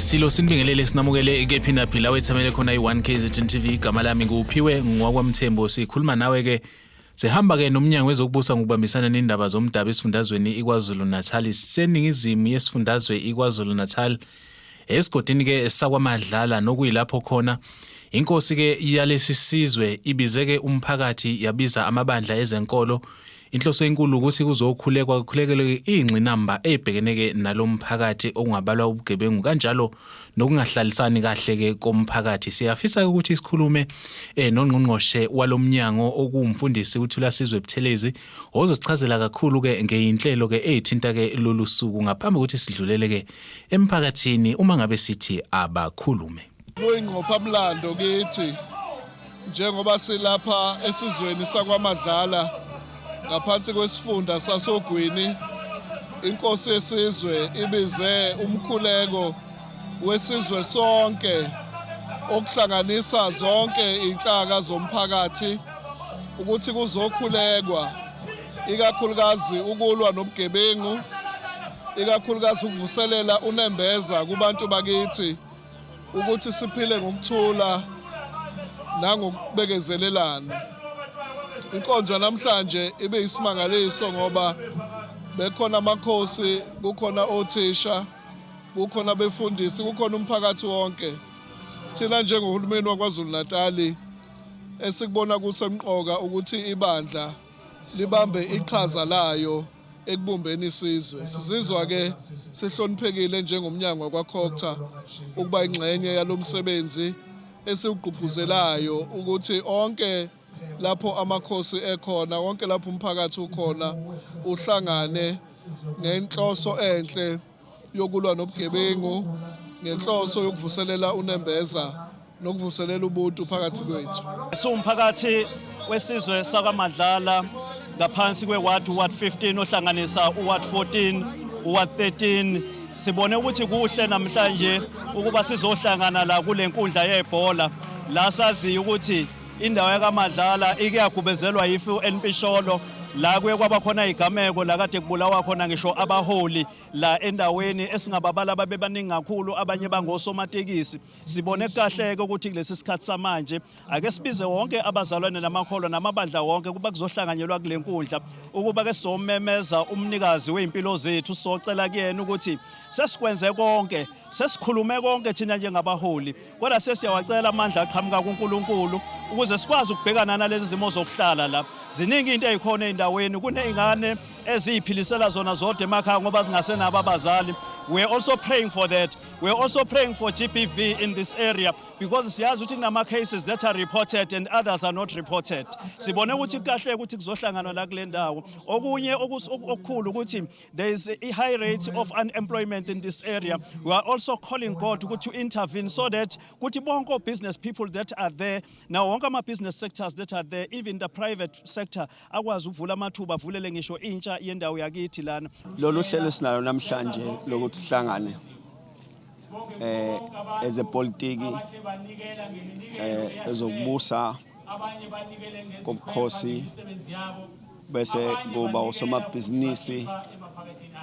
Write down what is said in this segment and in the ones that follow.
Silo sinibingelele sinamukele ke phina phila wethamele khona i1 KZN TV igama lami nguphiwe ngwakwamthembo sikhuluma nawe ke sihamba ke nomnyango wezokubusa ngokubambisana nendaba zomdaba esifundazweni iKwaZulu Natal seningizimu yesifundazwe iKwaZulu Natal esigodini ke sakwaMadlala nokuyilapho khona inkosi ke yalesi sizwe ibizeke umphakathi yabiza amabandla ezenkolo inhloso enkulu ukuthi kuzokhulekele ingcinamba ebhekeneke nalomphakathi ongabalwa ubugebengu kanjalo nokungahlalisani kahle ke komphakathi siyafisa ukuthi isikhulume nongqongqoshe walomnyango okumfundisi uThula Sizwe Buthelezi ozosichazela kakhulu ke ngeinhlelo ke ezithinta ke lolu suku ngaphambi ukuthi sidlulele ke emphakathini uma ngabe sithi abakhulume Kuyingqopha mlando kithi njengoba silapha esizweni sakwaMadlala ngaphansi kwesifunda sasoGwini inkosi yesizwe ibize umkhuleko wesizwe sonke okuhlanganisa zonke inhlaka zomphakathi ukuthi kuzokhulekwa ikakhulukazi ukulwa nobugebengu ikakhulukazi ukuvuselela unembeza kubantu bakithi ukuthi siphile ngokuthula nangokubekezelelana. Inkonzo namhlanje ibe isimangaliso ngoba bekhona amakhosi, kukhona othisha, kukhona befundisi, kukhona umphakathi wonke. Thina njengohulumeni waKwaZulu Natal esikubona kusemqoka ukuthi ibandla libambe iqhaza layo ekubumbeni isizwe. Sizizwa ke sihloniphekile njengomnyango wakwaCocta ukuba ingxenye yalomsebenzi esiugqugquzelayo ukuthi onke lapho amakhosi ekhona wonke lapho umphakathi ukhona uhlangane nenhloso enhle yokulwa nobugebengu nenhloso yokuvuselela unembeza nokuvuselela ubuntu phakathi kwethu. Umphakathi wesizwe sakwaMadlala ngaphansi kweWard 15 ohlanganisa uWard 14 uWard 13 sibone ukuthi kuhle namhlanje ukuba sizohlangana la kule nkundla yebhola la sazi ukuthi indawo yakaMadlala ikeyagubezelwa yifu eNpisholo la kuye kwaba khona igameko la kade kubulawa khona ngisho abaholi la endaweni esingababala ababebaningi kakhulu abanye bangosomatekisi sibone kahle ukuthi kulesi sikhathi samanje ake sibize wonke abazalwane namakholwa namabandla wonke kuba kuzohlanganyelwa kule nkundla ukuba ke somemeza umnikazi weimpilo zethu socela kuyena ukuthi sesikwenze konke sesikhulume konke thina njengabaholi kodwa sesiyawacela amandla aqhamuka kuNkulunkulu ukuze sikwazi ukubhekana nalezi zimo zokuhlala la ziningi into ezikhona endaweni kunezingane eziphilisela zona zodwa emakhaya ngoba zingasenabo abazali. We're also praying for that. We're also praying for GBV in this area because siyazi ukuthi kunama cases that are reported and others are not reported. Sibone ukuthi kahle ukuthi kuzohlangana la kule ndawo. Okunye okukhulu ukuthi there is a high rate of unemployment in this area. We are also calling God to intervene so that ukuthi bonke business people that are there now wonke ama business sectors that are there even the private sector akwazi ukuvula amathuba avulele ngisho intsha yendawo yakithi lana. Lolu hlelo sinalo namhlanje lokuthi sihlangane ezepolitiki ezokubusa komkhosi bese kuba usomabhizinisi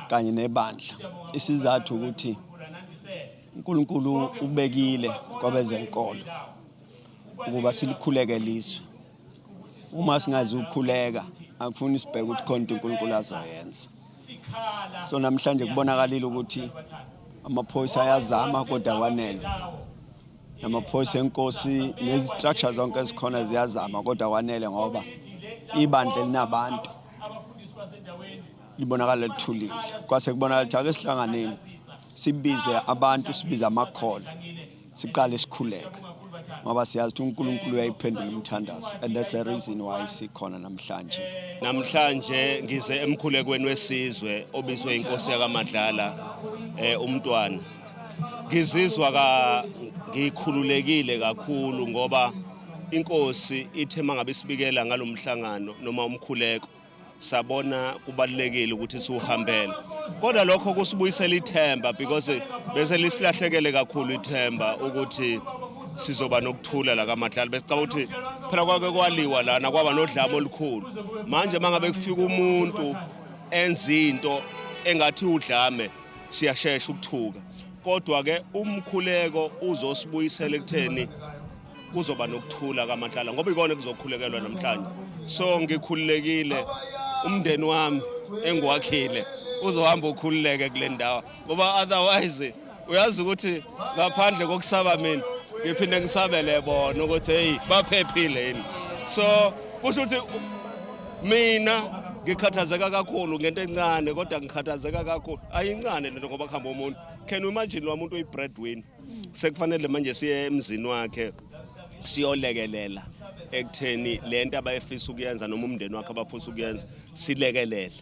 kanye nebandla. Isizathu ukuthi uNkulunkulu ubekile kwabezenkolo ukuba silikhuleke lizwe. Uma singazi ukukhuleka akufuni sibheke ukuthi khona uNkulunkulu azoyenza. So namhlanje kubonakalile ukuthi amaphoyisa ayazama kodwa kwanele. Amaphoyisa enkosi nezistructures zonke ezikhona ziyazama kodwa kwanele ngoba ibandla linabantu libonakala lithulile. Kwase kubonakala ukuthi ake sihlanganeni sibize abantu sibize amakholo siqale sikhuleka ngoba siyazi ukuthi uNkulunkulu uyayiphendula umthandazo and that's the reason why sikhona namhlanje. Namhlanje ngize emkhulekweni wesizwe obizwe inkosi yakaMadlala umntwana. Ngizizwa ngikhululekile kakhulu ngoba inkosi ithe mangabe sibikela ngalomhlangano noma umkhuleko sabona kubalekile ukuthi siuhambele. Kodwa lokho kusibuyisela ithemba because bese lisilahlekele kakhulu ithemba ukuthi sizoba nokuthula la kaMadlala besicaba ukuthi phela kwake kwaliwa lana kwaba nodlame olukhulu. Manje mangabe kufika umuntu enza into engathi udlame siyashesha ukuthuka kodwa ke umkhuleko uzosibuyisela ekutheni kuzoba nokuthula kaMatlala ngoba ikona kuzokhulekelwa namhlanje. So ngikhululekile umndeni wami engiwakhile uzohamba ukhululeke kule ndawo ngoba otherwise uyazi ukuthi ngaphandle kokusaba mina ngiphinde ngisabele bona ukuthi hey baphephile yini. So kusho ukuthi mina ngikhathazeka kakhulu ngento encane kodwa ngikhathazeka kakhulu ayincane lento ngoba kuhamba umuntu. Can you imagine lo muntu uyi-breadwinner sekufanele manje siye emzini wakhe siyolekelela ekutheni lento abayefisa ukuyenza noma umndeni wakhe abafisa ukuyenza silekelele.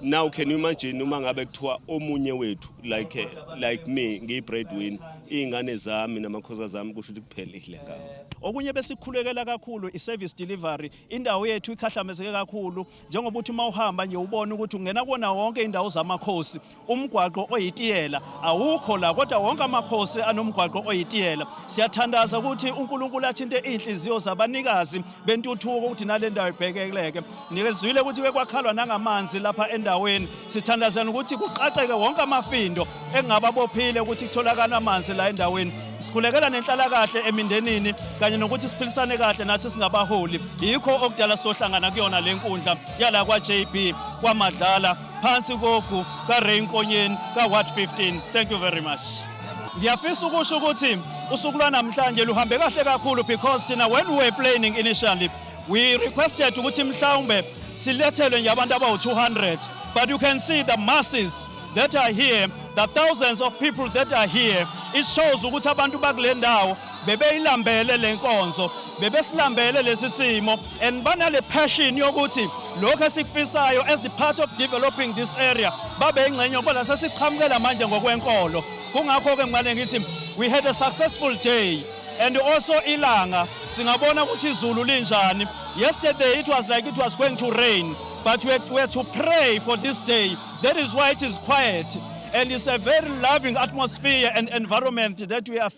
Now can you imagine uma ngabe kuthiwa omunye wethu like me ngiyi-breadwinner izingane zami namakhosi zami kusho ukuthi kuphelile ngawo. Okunye besikhulekela kakhulu i-service delivery indawo yethu ikhahlamezeke kakhulu njengoba uthi mawuhamba nje ubona ukuthi ungena kona wonke indawo zamakhosi umgwaqo oyitiyela awukho la kodwa wonke amakhosi anomgwaqo oyitiyela. Siyathandaza ukuthi uNkulunkulu athinte inhliziyo zabanikazi bentuthuko ukuthi nale ndawo ibhekeleke. Nikezwile ukuthi kwakhalwa nangamanzi lapha endaweni. Sithandazana ukuthi kuqaqeke wonke amafindo engababophile ukuthi kutholakala amanzi la endaweni. Sikhulekela nenhlalakahle emindenini kanye nokuthi siphilisane kahle nathi singabaholi. Yikho okudala sohlangana kuyona lenkundla yala kwa JB kwaMadlala phansi kogu ka Ray Nkonyeni ka Ward 15. Thank you very much. Ngiyafisa ukusho ukuthi usuku lwanamhlanje luhambe kahle kakhulu because tina when we were planning initially we requested ukuthi mhlawumbe silethelwe nje abantu abawu200 but you can see the masses that are here, the thousands of people that are here. It shows ukuthi abantu bakule ndawo bebeyilambele lenkonzo bebesilambele lesisimo and banale passion yokuthi lokho esikufisayo as the part of developing this area babe ingcenye kodwa sesiqhamukela manje ngokwenkolo. Kungakho ke ngibale ngithi we had a successful day and also ilanga singabona ukuthi izulu linjani. Yesterday it was like it was going to rain but we had to pray for this day. That is why it is quiet. And it's a very loving atmosphere and environment that we are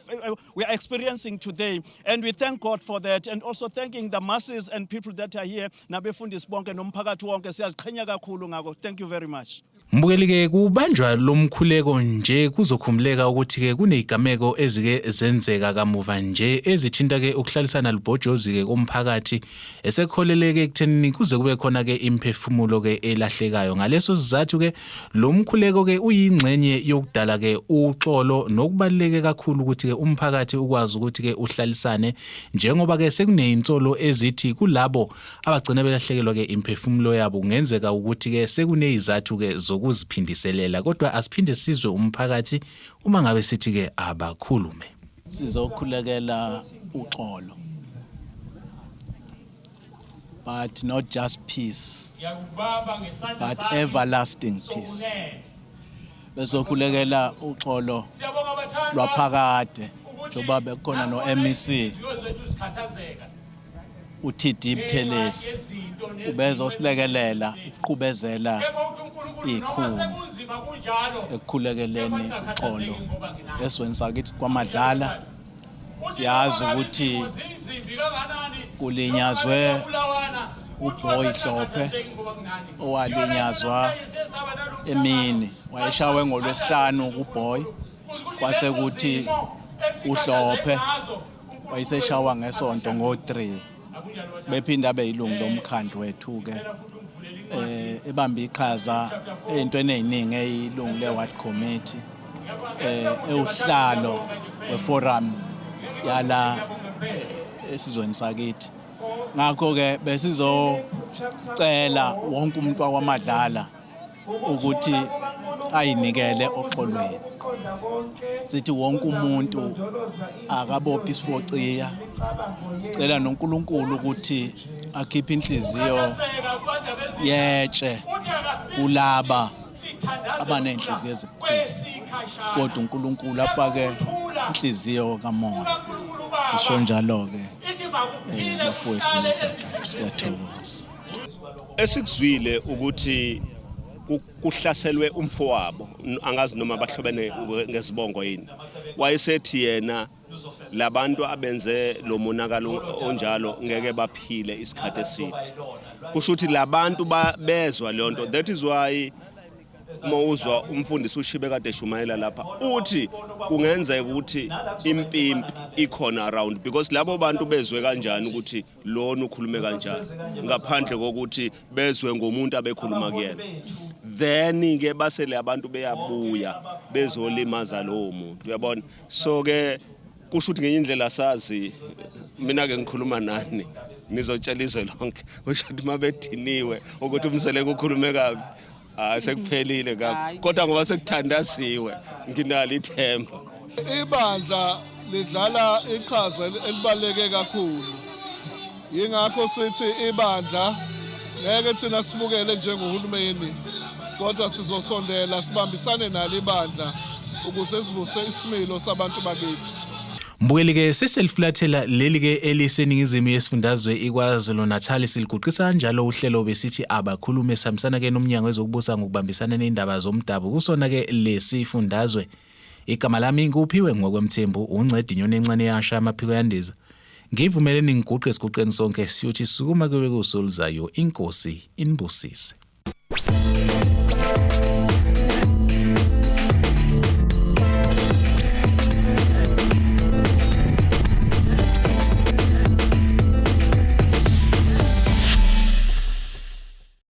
experiencing today. And we thank God for that. And also thanking the masses and people that are here. Nabefundisi bonke nomphakathi wonke siyaziqhenya kakhulu ngako. Thank you very much. Mbukeli ke kubanjwa lomkhuleko nje kuzokhumuleka ukuthi ke kunezigameko ezike zenzeka kamuva nje ezithinta ke ukuhlalisana libhojozi ke komphakathi esekholeleke ekutheni kuze kube khona ke imphefumulo ke elahlekayo. Ngaleso sizathu ke lomkhuleko ke uyingxenye yokudala ke uxolo nokubaleke kakhulu ukuthi ke umphakathi ukwazi ukuthi ke uhlalisane njengoba ke sekuneyintsolo ezithi kulabo abagcina belahlekelwa ke imphefumulo yabo kungenzeka ukuthi ke sekunezizathu ke ukuziphindiselela kodwa asiphinde sizwe umphakathi uma ngabe sithi ke abakhulume. Sizokhulekela uxolo, but not just peace but everlasting peace. Bezokhulekela uxolo lwaphakade njoba bekhona no MEC uTD Buthelezi ubezosilekelela uqhubezela ikhulu ekukhulekeleni uxolo esweni sakithi kwaMadlala. Siyazi ukuthi kulinyazwe uBoy Hlophe owalinyazwa emini wayeshawe ngolwesihlanu kuBoy kwase kuthi uHlophe wayeseshawa ngesonto ngo3 bephinda beyilungu lomkhandlu wethu ke ebamba iqhaza ezintweni eziningi eyilungu leward committee euhlalo weforum yala esizweni sakithi. Ngakho ke besizocela wonke umuntu wakwaMadlala ukuthi ayinikele oxolweni. Sithi wonke umuntu akabophi isifociya. Sicela noNkulunkulu ukuthi akhiphe inhliziyo yetshe kulaba abanenhliziyo ezibukhulu kodwa uNkulunkulu afake inhliziyo kamoya. Sisho njalo ke bafowethu siyathokoza. Esikuzwile ukuthi kuhlaselwe umfowabo angazi noma bahlobene ngesibongo yini wayesethi yena labantu abenze lo monakalo onjalo ngeke baphile isikhathi eside. Kusho ukuthi labantu bezwa le nto. That is why mawuzwa umfundisi uShibe kade eshumayela lapha uthi kungenzeka ukuthi impimpi ikhona around because labo bantu bezwe kanjani ukuthi lona ukhulume kanjani ngaphandle kokuthi bezwe ngomuntu abekhuluma kuyena then ke basele abantu beyabuya bezolimaza lowo muntu uyabona so ke kusho ukuthi ngenye indlela sazi mina ke ngikhuluma nani nizotshela izwe lonke kusho ukuthi mabediniwe ukuthi umseleke ukhulume kabi sekuphelile kabi kodwa ngoba sekuthandaziwe nginalo ithemba ibandla lidlala iqhaza elibaleke kakhulu yingakho sithi ibandla ngeke thina sibukele njengohulumeni kodwa sizosondela sibambisane nalo ibandla ukuze sivuse isimilo sabantu bakithi. Mbukeli ke seseliflathela leli ke eliseningizimu yesifundazwe iKwaZulu Natal siliguqisa kanjalo uhlelo besithi abakhulume samsana ke nomnyango wezokubusa ngokubambisana nendaba zomdabu kusona ke lesifundazwe. Igama lami nguphiwe ngokwemthembu uncedi inyoni encane yasha amaphiko yandiza. Ngivumeleni ngiguqe siguqeni sonke siyothi sukuma kuwe kusoluzayo inkosi inibusise.